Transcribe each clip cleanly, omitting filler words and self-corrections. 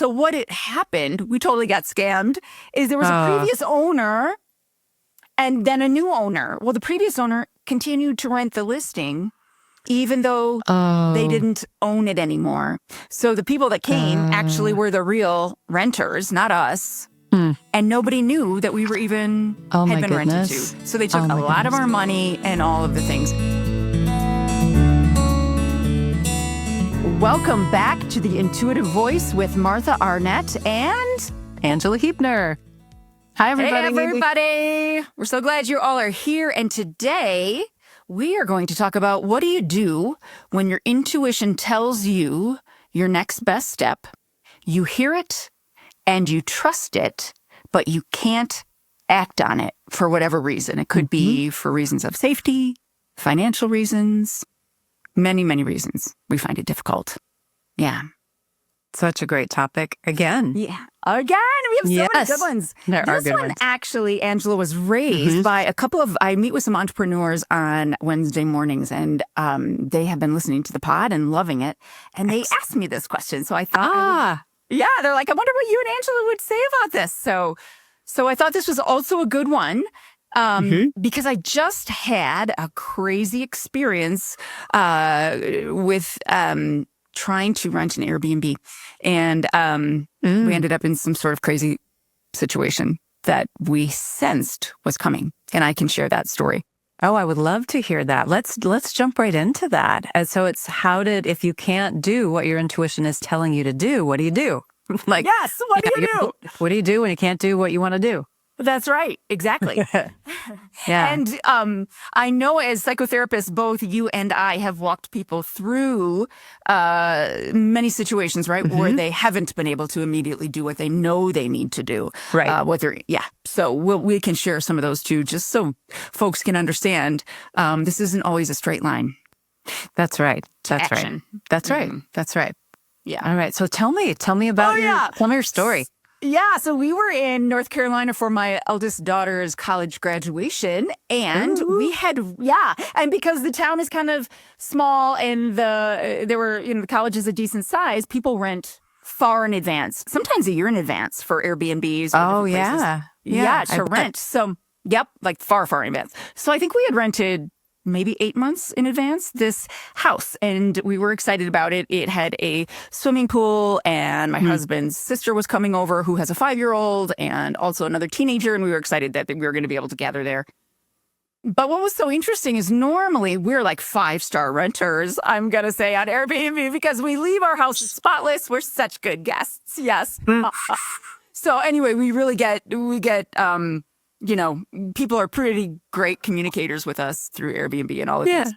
So what had happened, we totally got scammed, is there was a previous owner and then a new owner. Well, the previous owner continued to rent the listing even though they didn't own it anymore. So the people that came actually were the real renters, not us. And nobody knew that we were even had been rented to. So they took a lot of our money and all of the things. Welcome back to The Intuitive Voice with Martha Arnett and Angela Huebner. Hi, everybody. Hey, everybody. We're so glad you all are here. And today we are going to talk about what do you do when your intuition tells you your next best step. You hear it and you trust it, but you can't act on it for whatever reason. It could be for reasons of safety, financial reasons, many, many reasons. We find it difficult. Yeah. Such a great topic. Again. Yeah. Again. We have so many good ones. There are this good one, ones. actually, Angela, was raised by a couple of, I meet with some entrepreneurs on Wednesday mornings, and they have been listening to the pod and loving it. And they asked me this question. So I thought, yeah, they're like, I wonder what you and Angela would say about this. So I thought this was also a good one. Because I just had a crazy experience with trying to rent an Airbnb. And we ended up in some sort of crazy situation that we sensed was coming. And I can share that story. Oh, I would love to hear that. Let's jump right into that. And so it's if you can't do what your intuition is telling you to do, what do you do? What do you do? What do you do when you can't do what you want to do? That's right. Exactly. Yeah. And I know as psychotherapists, both you and I have walked people through many situations, right, where they haven't been able to immediately do what they know they need to do. Right. So we can share some of those too, just so folks can understand this isn't always a straight line. That's right. That's action. right. That's right. That's right. Yeah. All right. So tell me about tell me your story. Yeah, so we were in North Carolina for my eldest daughter's college graduation, and we had, and because the town is kind of small and the college is a decent size, people rent far in advance, sometimes a year in advance for Airbnbs. Oh, yeah. Yeah, to rent. So, like far, far in advance. So I think we had rented maybe 8 months in advance this house, and we were excited about it. It had a swimming pool, and my husband's sister was coming over who has a 5-year-old and also another teenager, and we were excited that we were going to be able to gather there. But what was so interesting is normally we're like 5-star renters, I'm going to say, on Airbnb because we leave our houses spotless. We're such good guests. Yes. So anyway, we get people are pretty great communicators with us through Airbnb and all of this.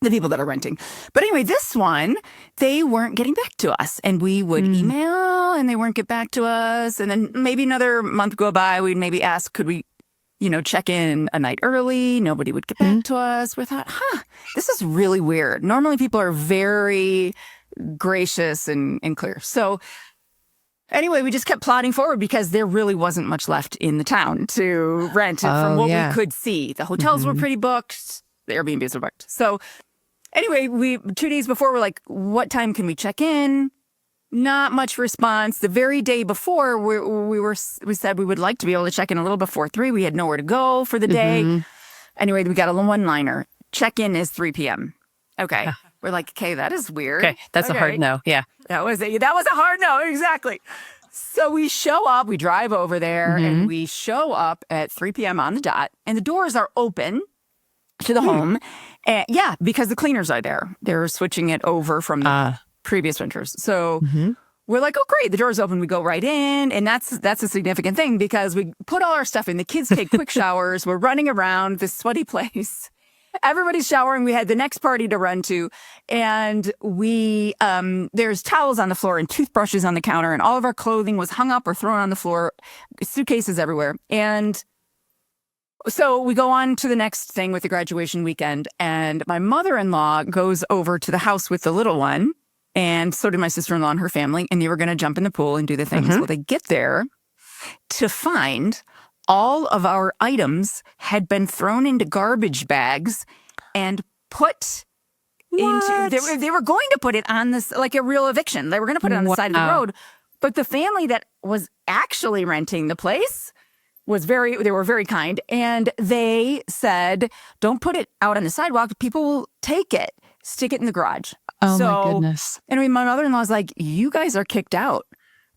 The people that are renting. But anyway, this one, they weren't getting back to us. And we would email and they weren't get back to us. And then maybe another month go by, we'd maybe ask, could we, check in a night early? Nobody would get back to us. We thought, this is really weird. Normally people are very gracious and clear. So anyway, we just kept plodding forward because there really wasn't much left in the town to rent from what we could see. The hotels were pretty booked. The Airbnbs were booked. So anyway, 2 days before, we're like, what time can we check in? Not much response. The very day before, we said we would like to be able to check in a little before 3. We had nowhere to go for the day. Anyway, we got a one-liner. Check-in is 3 p.m. Okay. We're like, okay, that is weird. Okay, that's a hard no. Yeah. That was a hard no, exactly. So we show up, we drive over there, and we show up at 3 p.m. on the dot, and the doors are open to the home. And because the cleaners are there. They're switching it over from the previous renters. So we're like, oh, great, the door's open. We go right in, and that's a significant thing because we put all our stuff in. The kids take quick showers. We're running around this sweaty place. Everybody's showering. We had the next party to run to, and there's towels on the floor and toothbrushes on the counter, and all of our clothing was hung up or thrown on the floor, suitcases everywhere. And so we go on to the next thing with the graduation weekend, and my mother-in-law goes over to the house with the little one, and so did my sister-in-law and her family, and they were going to jump in the pool and do the things. Well, they get there to find all of our items had been thrown into garbage bags and put into, they were going to put it on this, like a real eviction. They were going to put it on the side of the road, But the family that was actually renting the place they were very kind. And they said, don't put it out on the sidewalk. People will take it, stick it in the garage. Oh, my goodness. And my mother-in-law was like, you guys are kicked out.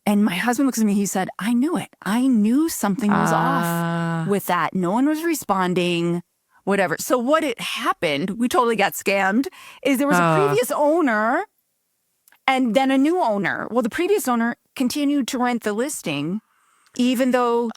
And my husband looks at me, he said, I knew it. I knew something was off with that. No one was responding, whatever. So what had happened, we totally got scammed, is there was a previous owner and then a new owner. Well, the previous owner continued to rent the listing, even though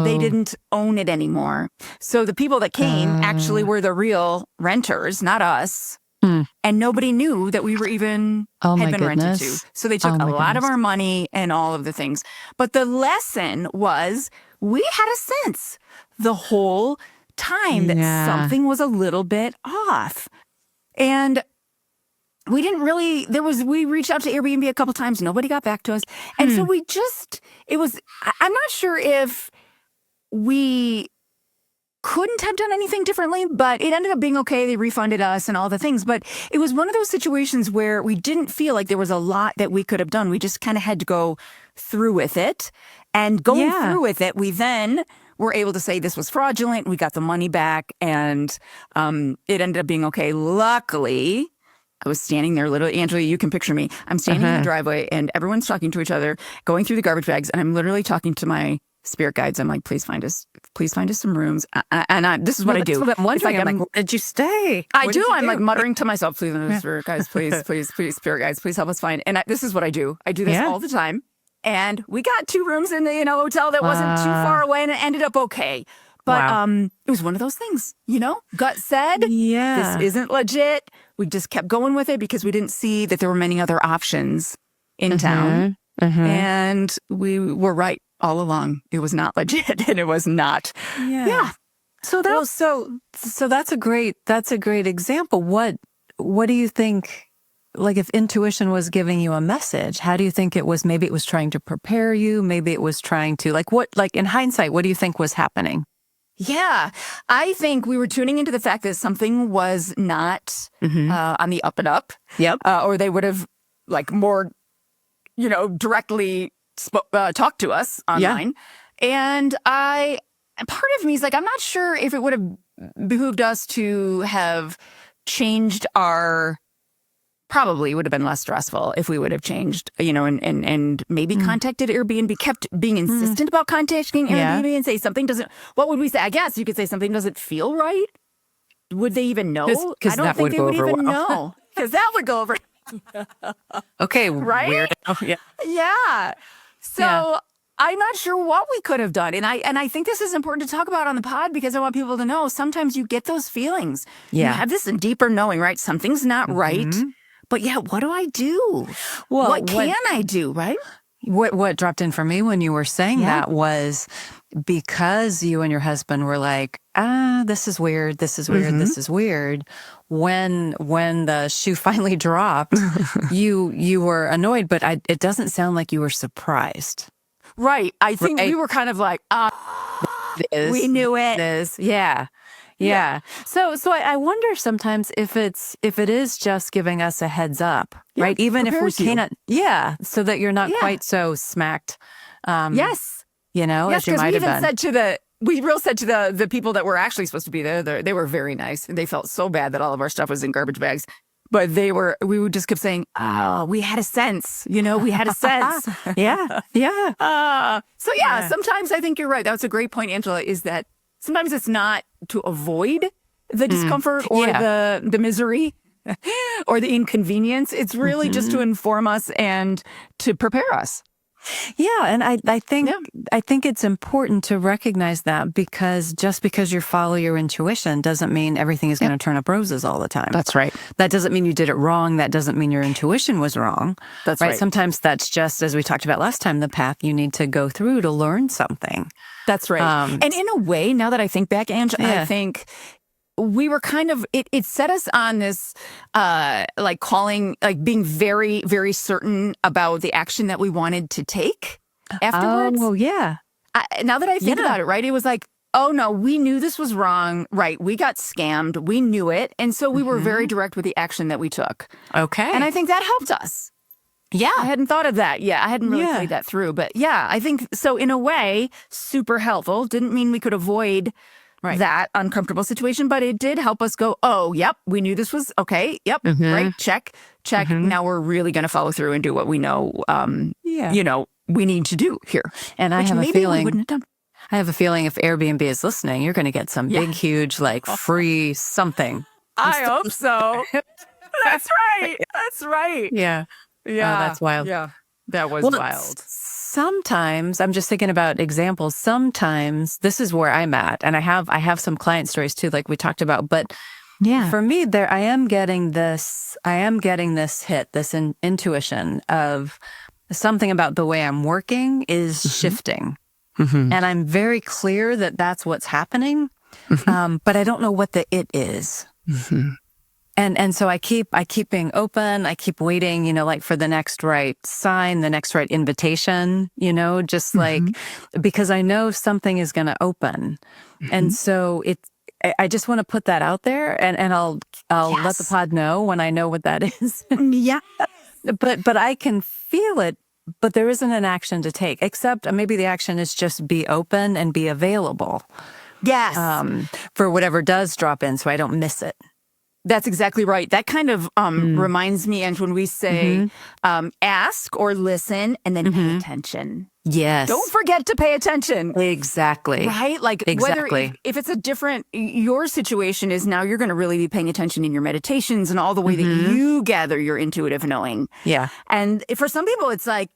they didn't own it anymore. So the people that came actually were the real renters, not us. And nobody knew that we were even had been rented to. So they took a lot of our money and all of the things. But the lesson was we had a sense the whole time that something was a little bit off. And we didn't really, we reached out to Airbnb a couple times. Nobody got back to us. And so I'm not sure if we couldn't have done anything differently, but it ended up being okay. They refunded us and all the things. But it was one of those situations where we didn't feel like there was a lot that we could have done. We just kind of had to go through with it. And going through with it, we then were able to say this was fraudulent. We got the money back, and it ended up being okay. Luckily, I was standing there, Angela, you can picture me. I'm standing in the driveway, and everyone's talking to each other, going through the garbage bags, and I'm literally talking to my spirit guides. I'm like, please find us some rooms. This is what I do. I'm wondering, I'm like, where did you stay? I do. I'm like muttering to myself, please, spirit guides, please, spirit guides, please help us find. And this is what I do. I do this all the time. And we got 2 rooms in the hotel that wasn't too far away, and it ended up okay. But it was one of those things, gut said, this isn't legit. We just kept going with it because we didn't see that there were many other options in town. And we were right all along. It was not legit, and it was not. Yeah. So that's a great example. What do you think, like, if intuition was giving you a message, how do you think it was? Maybe it was trying to prepare you. Maybe it was trying to, in hindsight, what do you think was happening? Yeah, I think we were tuning into the fact that something was not on the up and up. Yep. Or they would have more, directly talked to us online. And part of me is like, I'm not sure if it would have behooved us to have changed probably would have been less stressful if we would have changed, and maybe contacted Airbnb, kept being insistent about contacting Airbnb and say something doesn't, what would we say? I guess you could say something doesn't feel right. Would they even know? Because that would go over even well. know. Because that would go over. Okay. Right? Weird. Yeah. So I'm not sure what we could have done. And I think this is important to talk about on the pod because I want people to know sometimes you get those feelings. You have this deeper knowing, right? Something's not right. But what do I do? Well, what can I do, right? What dropped in for me when you were saying that was because you and your husband were like, this is weird, this is weird, this is weird. When the shoe finally dropped, you were annoyed, but it doesn't sound like you were surprised. Right. I think we were kind of like, we knew it. Yeah. So I wonder sometimes if it is just giving us a heads up, right? Even if we can't, so that you're not quite so smacked. Yes, as you might have been. We said to the people that were actually supposed to be there, they were very nice. They felt so bad that all of our stuff was in garbage bags. But we would just kept saying, we had a sense, we had a sense. Sometimes I think you're right. That's a great point, Angela, is that sometimes it's not to avoid the discomfort or the misery or the inconvenience. It's really just to inform us and to prepare us. Yeah, and I think it's important to recognize that because just because you follow your intuition doesn't mean everything is going to turn up roses all the time. That's right. That doesn't mean you did it wrong. That doesn't mean your intuition was wrong. That's right. Sometimes that's just, as we talked about last time, the path you need to go through to learn something. That's right. And in a way, now that I think back, Ange, I think we were kind of, it set us on this, being very, very certain about the action that we wanted to take afterwards. Oh, yeah. Now that I think about it, right, it was like, oh no, we knew this was wrong, right? We got scammed. We knew it. And so we were very direct with the action that we took. Okay. And I think that helped us. Yeah. I hadn't thought of that. Yeah, I hadn't really Yeah. played that through. But yeah, I think so. In a way, super helpful. Didn't mean we could avoid that uncomfortable situation, but it did help us go, oh, yep, we knew this was okay. Yep, right, check. Now we're really going to follow through and do what we know, we need to do here. And I which have a maybe feeling we wouldn't have done. I have a feeling if Airbnb is listening, you're going to get some big, huge, like free something. I hope so. That's right. That's right. Yeah. Yeah. Oh, that's wild. Yeah. That was Well, wild. Sometimes I'm just thinking about examples. Sometimes this is where I'm at, and I have some client stories too, like we talked about. But for me, I am getting this hit, this intuition of something about the way I'm working is shifting, and I'm very clear that that's what's happening, but I don't know what the it is. And so I keep being open. I keep waiting, like for the next right sign, the next right invitation, just like, because I know something is going to open. And so I just want to put that out there, and I'll let the pod know when I know what that is. Yeah. But I can feel it, but there isn't an action to take, except maybe the action is just be open and be available. Yes. For whatever does drop in so I don't miss it. That's exactly right. That kind of reminds me, and when we say ask or listen and then pay attention. Yes. Don't forget to pay attention. Exactly. Right? Like whether if it's a different, your situation is now you're going to really be paying attention in your meditations and all the way that you gather your intuitive knowing. Yeah. And for some people, it's like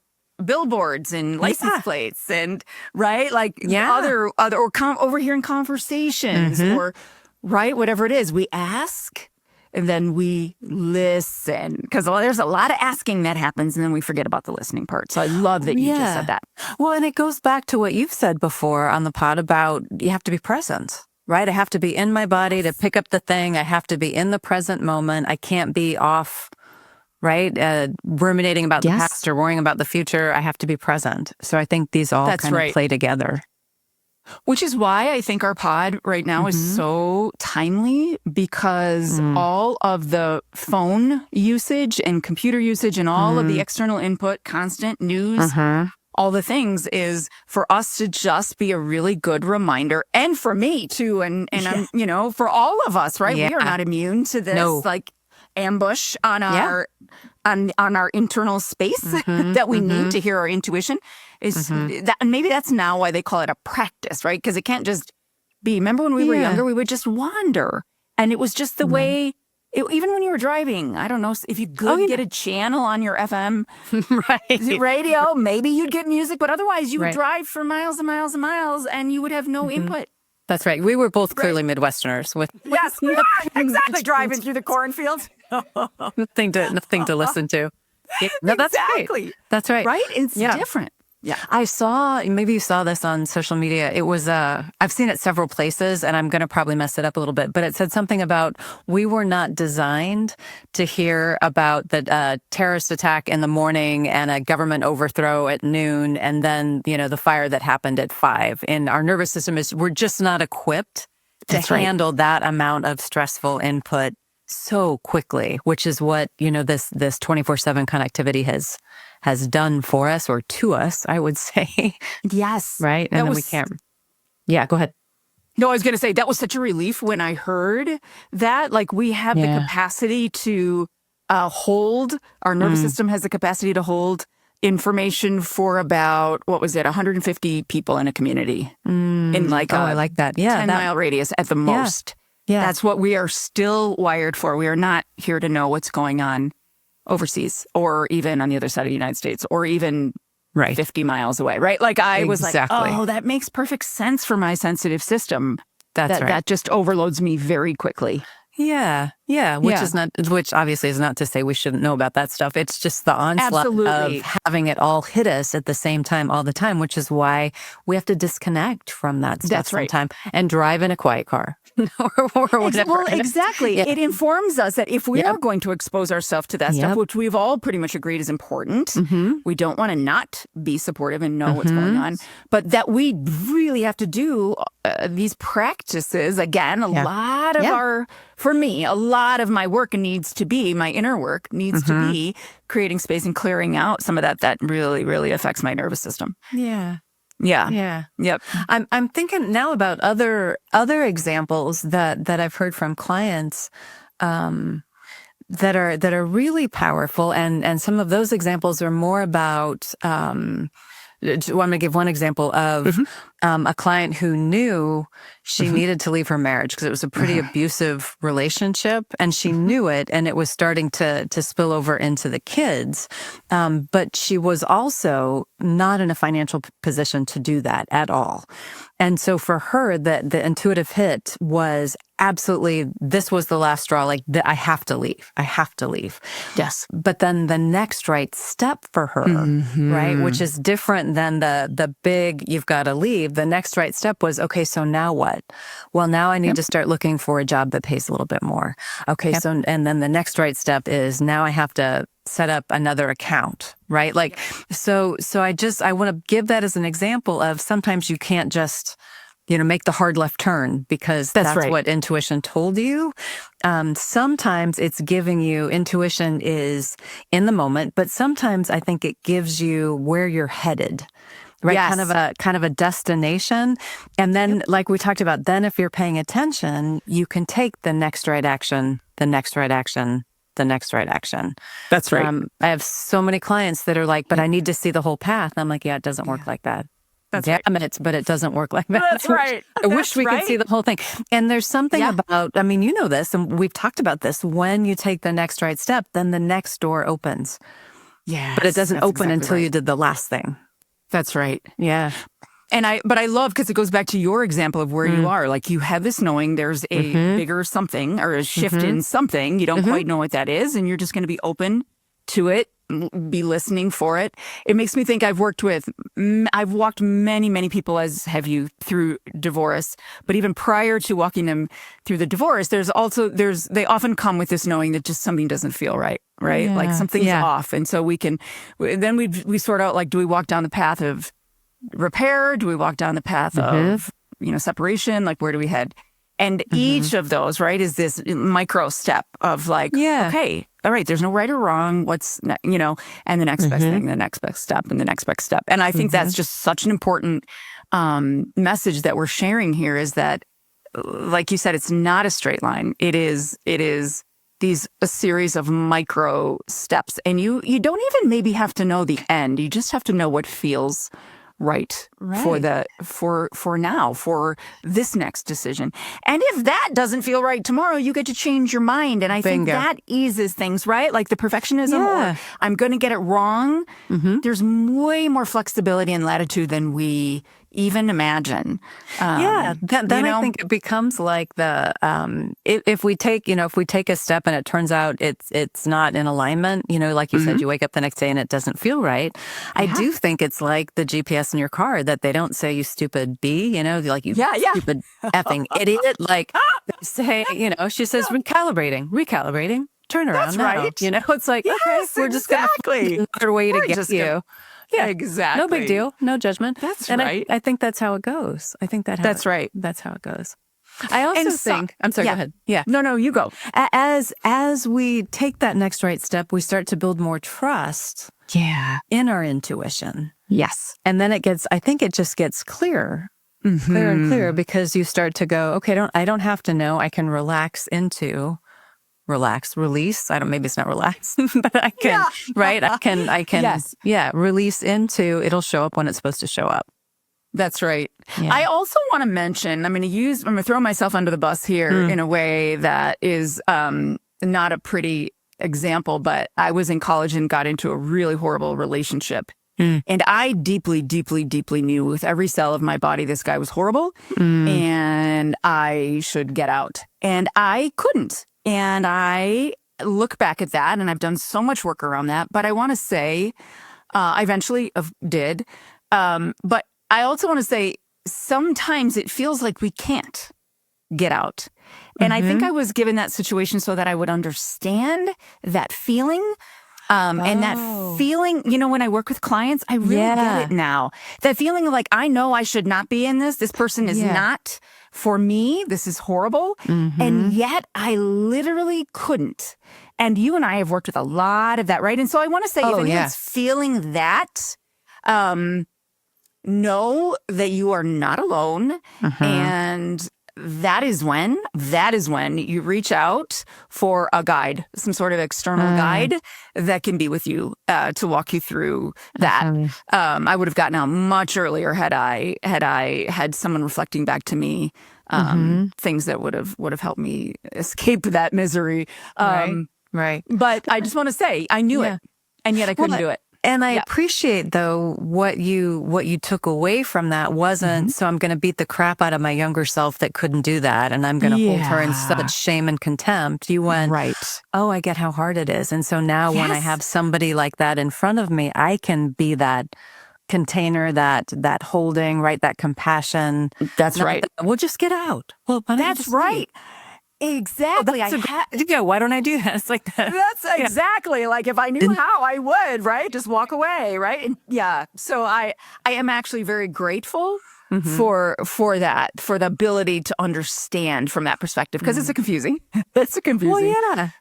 billboards and license plates and like other or overhearing conversations or whatever it is. We ask. And then we listen, because there's a lot of asking that happens, and then we forget about the listening part. So I love that you just said that. Well, and it goes back to what you've said before on the pod about you have to be present, right? I have to be in my body to pick up the thing. I have to be in the present moment. I can't be off, right? Ruminating about the past or worrying about the future. I have to be present. So I think these all kind of play together. Which is why I think our pod right now is so timely, because all of the phone usage and computer usage and all of the external input, constant news, all the things is for us to just be a really good reminder, and for me too, and I'm, for all of us, right? We are not immune to this like ambush on our on our internal space that we need to hear our intuition. Is that, and maybe that's now why they call it a practice, right? Because it can't just be. Remember when we were younger, we would just wander, and it was just the way. Even when you were driving, I don't know if you could get a channel on your FM radio, maybe you'd get music, but otherwise you would drive for miles and miles and miles, and you would have no input. That's right. We were both clearly Midwesterners with exactly driving through the cornfields. nothing to listen to. No, that's right. That's right. Right? It's different. Yeah. I saw, maybe you saw this on social media. It was, I've seen it several places, and I'm going to probably mess it up a little bit, but it said something about we were not designed to hear about the terrorist attack in the morning and a government overthrow at noon, and then, the fire that happened at 5. And our nervous system we're just not equipped to handle that amount of stressful input so quickly, which is what, this 24/7 connectivity has done for us, or to us, I would say. Yes. Right? And then we can't. Yeah, go ahead. No, I was going to say that was such a relief when I heard that. Like, we have the capacity to hold, our nervous system has the capacity to hold information for about, 150 people in a community in like I like that. Yeah, 10-mile radius at the most. Yeah. That's what we are still wired for. We are not here to know what's going on overseas, or even on the other side of the United States, or even 50 miles away, right? Like I was like, oh, that makes perfect sense for my sensitive system. That just overloads me very quickly. Yeah. Which obviously is not to say we shouldn't know about that stuff. It's just the onslaught of having it all hit us at the same time all the time, which is why we have to disconnect from that stuff sometime and drive in a quiet car. or whatever. Well, exactly. Yeah. It informs us that if we are going to expose ourselves to that stuff, which we've all pretty much agreed is important, we don't want to not be supportive and know what's going on, but that we really have to do these practices. Again, a lot of lot of my work needs to be, my inner work needs to be creating space and clearing out some of that really, really affects my nervous system. Yeah. Yeah. Yeah. Yep. I'm thinking now about other examples that I've heard from clients that are really powerful, and some of those examples are more about I'm going to give one example of a client who knew she needed to leave her marriage because it was a pretty abusive relationship, and she knew it, and it was starting to spill over into the kids. But she was also not in a financial position to do that at all. And so for her, the intuitive hit was absolutely, this was the last straw. Like, I have to leave. I have to leave. Yes. But then the next right step for her, right, which is different than the big, you've got to leave. The next right step was, okay, so now what? Well, now I need to start looking for a job that pays a little bit more. Okay, so, and then the next right step is now I have to set up another account, right? Like, so I want to give that as an example of sometimes you can't just, make the hard left turn because that's right. what intuition told you. Sometimes it's giving you, intuition is in the moment, but sometimes I think it gives you where you're headed, right? Yes. Kind of a destination. And then, like we talked about, then if you're paying attention, you can take the next right action, the next right action, the next right action. That's right. I have so many clients that are like, but I need to see the whole path. And I'm like, yeah, it doesn't work like that. That's Damn right. it, but it doesn't work like that. That's right. I wish we could see the whole thing. And there's something about, I mean, you know this, and we've talked about this. When you take the next right step, then the next door opens. Yeah. But it doesn't open until you did the last thing. That's right. Yeah. But I love, because it goes back to your example of where you are. Like, you have this knowing there's a bigger something or a shift in something. You don't quite know what that is, and you're just going to be open to it, be listening for it. It makes me think I've walked many, many people, as have you, through divorce. But even prior to walking them through the divorce, they often come with this knowing that just something doesn't feel right, right? Yeah. Like something's off. And so we sort out, like, do we walk down the path of repair? Do we walk down the path of, separation? Like, where do we head? And each of those, right, is this micro step of like, okay, all right, there's no right or wrong. What's, and the next best thing, the next best step, and the next best step. And I think that's just such an important message that we're sharing here, is that, like you said, it's not a straight line. It is a series of micro steps. And you don't even maybe have to know the end. You just have to know what feels right. For now, for this next decision. And if that doesn't feel right tomorrow, you get to change your mind. And I think that eases things, right? Like the perfectionism, or I'm going to get it wrong. There's way more flexibility and latitude than we even imagine. Then I think it becomes like the if we take a step and it turns out it's not in alignment, like you said, you wake up the next day and it doesn't feel right. I do think it's like the GPS in your car, that they don't say, you stupid bee, like you stupid effing idiot. Like they say, she says recalibrating, turn around. That's now. right. It's like, okay, we're just going to find another way to get you. Yeah, exactly. No big deal. No judgment. That's and right. I think that's how it goes. I think that's right. That's how it goes. I also think, I'm sorry, go ahead. Yeah. No, you go. As we take that next right step, we start to build more trust in our intuition. Yes. And then I think it just gets clearer, clearer and clearer, because you start to go, okay, I don't have to know. I can release. Maybe it's not relax, but I can, right? I can, release into, it'll show up when it's supposed to show up. That's right. Yeah. I also want to mention, I'm going to throw myself under the bus here in a way that is not a pretty example, but I was in college and got into a really horrible relationship. And I deeply, deeply, deeply knew with every cell of my body, this guy was horrible and I should get out. And I couldn't. And I look back at that, and I've done so much work around that. But I want to say, I eventually did. But I also want to say, sometimes it feels like we can't get out. And I think I was given that situation so that I would understand that feeling. And that feeling, when I work with clients, I really get it now. That feeling of like, I know I should not be in this. This person is not for me, this is horrible. And yet I literally couldn't. And you and I have worked with a lot of that, right? And so I want to say, if anyone's feeling that, know that you are not alone. And that is when you reach out for a guide, some sort of external guide that can be with you to walk you through that. I would have gotten out much earlier had I had someone reflecting back to me things that would have helped me escape that misery. Right. But I just want to say, I knew it, and yet I couldn't do it. And I appreciate, though, what you took away from that wasn't, so I'm going to beat the crap out of my younger self that couldn't do that, and I'm going to hold her in such shame and contempt. You went, oh, I get how hard it is. And so now when I have somebody like that in front of me, I can be that container, that holding, right, that compassion. That's right. We'll just get out. Well, that's right. Exactly. Why don't I do that? It's like that. That's exactly like if I knew how, I would, right? Just walk away, right? And so I am actually very grateful for that, for the ability to understand from that perspective, because it's a confusing. That's a confusing. Well,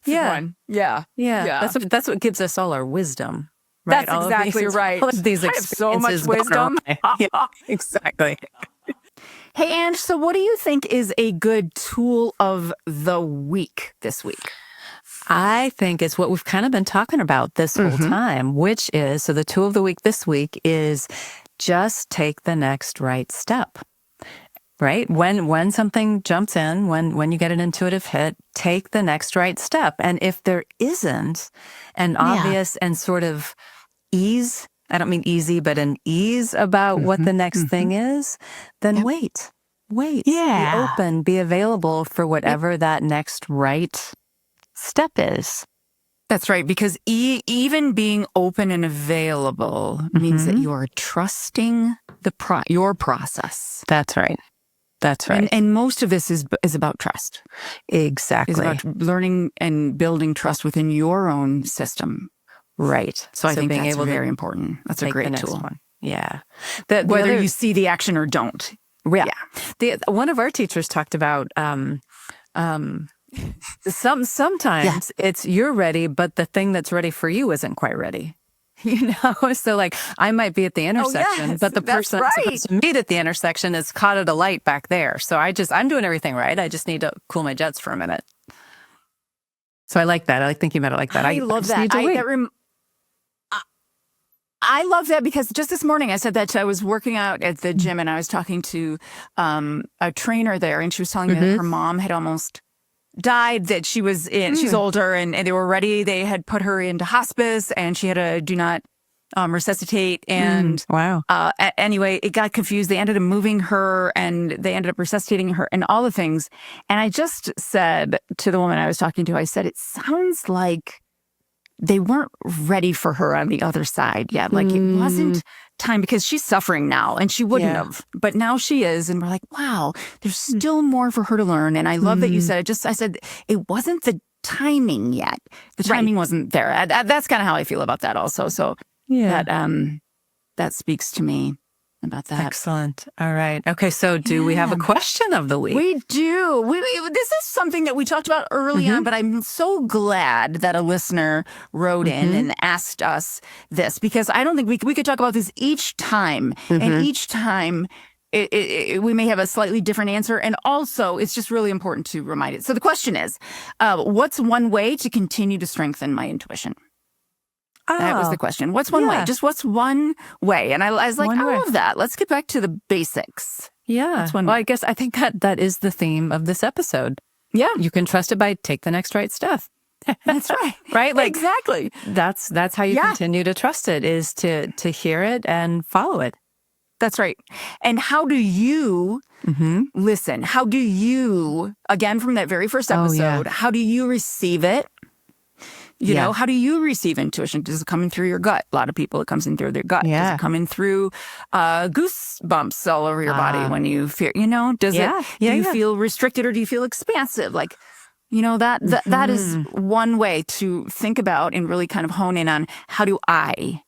yeah. That's what gives us all our wisdom. Right? That's exactly right. All of these I have so much wisdom. Exactly. Hey, Ange, so what do you think is a good tool of the week this week? I think it's what we've kind of been talking about this whole time, which is, so the tool of the week this week is just take the next right step, right? When something jumps in, when you get an intuitive hit, take the next right step. And if there isn't an obvious and sort of ease, I don't mean easy, but an ease about what the next thing is, then wait. Be open, be available for whatever that next right step is. That's right, because even being open and available means that you are trusting your process. That's right. That's right. And most of this is about trust. Exactly. It's about learning and building trust within your own system. Right. So I think being that's able very important. That's a great tool. Yeah. Whether you see the action or don't. Yeah. One of our teachers talked about sometimes it's you're ready, but the thing that's ready for you isn't quite ready. You know, so like I might be at the intersection, but the person supposed to meet at the intersection is caught at a light back there. So I'm doing everything right. I just need to cool my jets for a minute. So I like that. I like thinking about it like that. I love that. I love that because just this morning I said that I was working out at the gym and I was talking to a trainer there, and she was telling me that her mom had almost died, that she was she's older and they were ready. They had put her into hospice and she had a do not resuscitate. And anyway, it got confused. They ended up moving her and they ended up resuscitating her and all the things. And I just said to the woman I was talking to, I said, it sounds like they weren't ready for her on the other side yet. Like it wasn't time, because she's suffering now and she wouldn't have, but now she is. And we're like, wow, there's still more for her to learn. And I love that you said it. I said, it wasn't the timing yet. The timing wasn't there. That's kind of how I feel about that also. So that speaks to me about that. Excellent. All right. Okay. So do we have a question of the week? We do. This is something that we talked about early on, but I'm so glad that a listener wrote in and asked us this, because I don't think we could talk about this each time. And each time we may have a slightly different answer. And also it's just really important to remind it. So the question is, what's one way to continue to strengthen my intuition? That was the question. What's one way? Just what's one way? And I was like, I love that. Let's get back to the basics. Yeah. Well, I think that is the theme of this episode. Yeah. You can trust it by take the next right step. That's right. Right? Like exactly. That's how you continue to trust it, is to hear it and follow it. That's right. And how do you listen? How do you, again, from that very first episode, how do you receive it? You know, how do you receive intuition? Does it come in through your gut? A lot of people, it comes in through their gut. Does it come in through goosebumps all over your body when you fear? You know, do you feel restricted or do you feel expansive? Like, you know, that is one way to think about and really kind of hone in on, how do I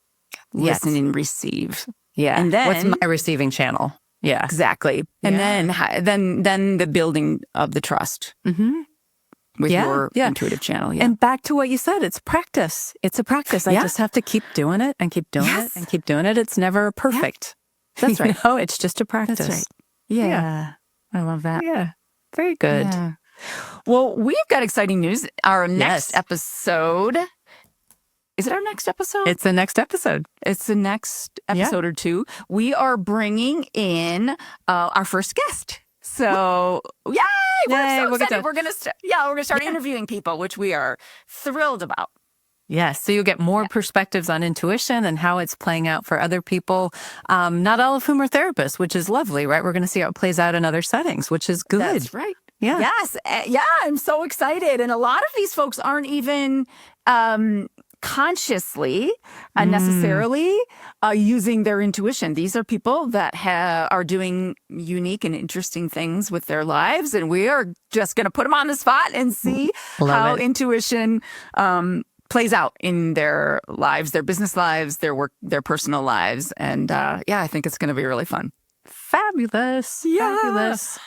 listen and receive? Yeah. And then, what's my receiving channel? Yeah. Exactly. And then the building of the trust with your intuitive channel. Yeah. And back to what you said, it's practice. It's a practice. I just have to keep doing it and keep doing it and keep doing it. It's never perfect. That's right. No, it's just a practice. That's right. Yeah. I love that. Yeah. Very good. Yeah. Well, we've got exciting news. Our next episode. Is it our next episode? It's the next episode. It's the next episode or two. We are bringing in our first guest. So, yay! We're so excited. We're gonna start interviewing people, which we are thrilled about. Yes, so you'll get more perspectives on intuition and how it's playing out for other people, not all of whom are therapists, which is lovely, right? We're going to see how it plays out in other settings, which is good. That's right. Yeah. Yes. I'm so excited. And a lot of these folks aren't even consciously necessarily using their intuition. These are people that are doing unique and interesting things with their lives. And we are just going to put them on the spot and see how intuition plays out in their lives, their business lives, their work, their personal lives. And I think it's going to be really fun. Fabulous. Yeah. Fabulous.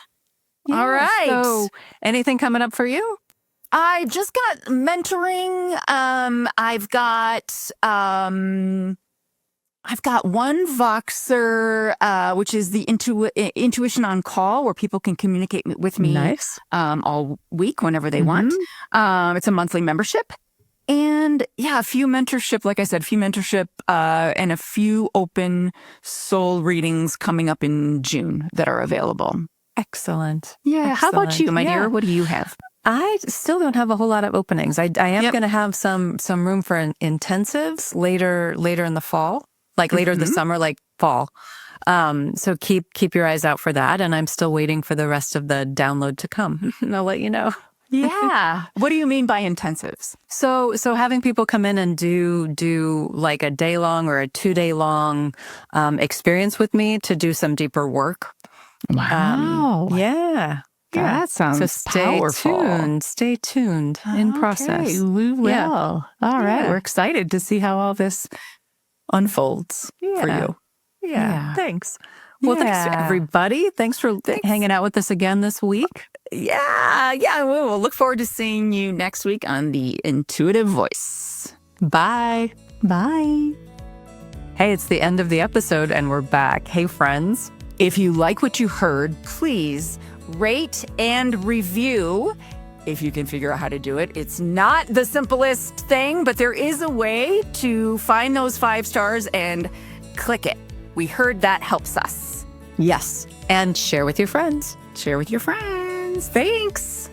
Yeah. All right. So, anything coming up for you? I just got mentoring. I've got one Voxer, which is the intuition on call, where people can communicate with me all week whenever they want. It's a monthly membership. And a few mentorship, like I said, and a few open soul readings coming up in June that are available. Excellent. Yeah. Excellent. How about you, my dear? What do you have? I still don't have a whole lot of openings. I am going to have some room for intensives later in the fall, like later this summer, like fall. So keep your eyes out for that. And I'm still waiting for the rest of the download to come. And I'll let you know. Yeah. What do you mean by intensives? So having people come in and do like a day long or a 2-day long experience with me to do some deeper work. Wow. Yeah. That sounds powerful. Stay tuned in process. We will. Yeah. All right. We're excited to see how all this unfolds for you. Yeah. Thanks. Well, thanks everybody. Thanks for hanging out with us again this week. Yeah. We'll look forward to seeing you next week on The Intuitive Voice. Bye. Bye. Hey, it's the end of the episode and we're back. Hey, friends. If you like what you heard, please rate and review if you can figure out how to do it. It's not the simplest thing, but there is a way to find those 5 stars and click it. We heard that helps us. Yes. And share with your friends. Share with your friends. Thanks.